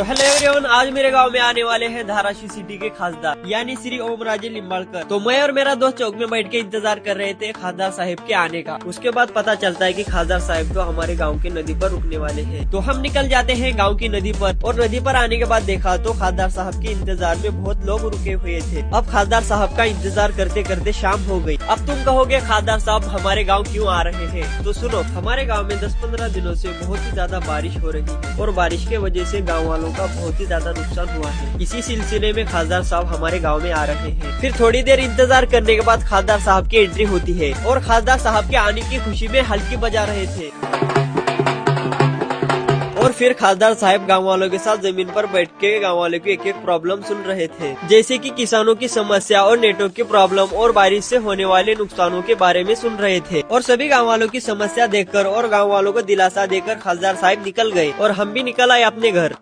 तो hello everyone, आज मेरे गांव में आने वाले हैं धाराशिव सिटी के खासदार यानी श्री ओमराजे लिम्बाड़कर। तो मैं और मेरा दोस्त चौक में बैठ के इंतजार कर रहे थे खासदार साहब के आने का। उसके बाद पता चलता है कि खासदार साहब तो हमारे गांव की नदी पर रुकने वाले हैं। तो हम निकल जाते हैं गांव की नदी पर, और नदी पर आने के बाद देखा तो खासदार साहब के इंतजार में बहुत लोग रुके हुए थे। अब खासदार साहब का इंतजार करते करते शाम हो गई। अब तुम कहोगे खासदार साहब हमारे गाँव क्यूँ आ रहे हैं, तो सुनो, हमारे गाँव में 10-15 दिनों से बहुत ही ज्यादा बारिश हो रही है और बारिश के वजह से गाँव वालों का बहुत ही ज्यादा नुकसान हुआ है। इसी सिलसिले में खासदार साहब हमारे गांव में आ रहे हैं। फिर थोड़ी देर इंतजार करने के बाद खासदार साहब की एंट्री होती है और खासदार साहब के आने की खुशी में हल्की बजा रहे थे। और फिर खासदार साहब गांव वालों के साथ जमीन पर बैठ के गांव वालों की एक एक प्रॉब्लम सुन रहे थे, जैसे कि किसानों की समस्या और नेटवर्क की प्रॉब्लम और बारिश से होने वाले नुकसानों के बारे में सुन रहे थे। और सभी गांव वालों की समस्या देखकर और गांव वालों को दिलासा देकर खासदार साहब निकल गए और हम भी निकल आए अपने घर।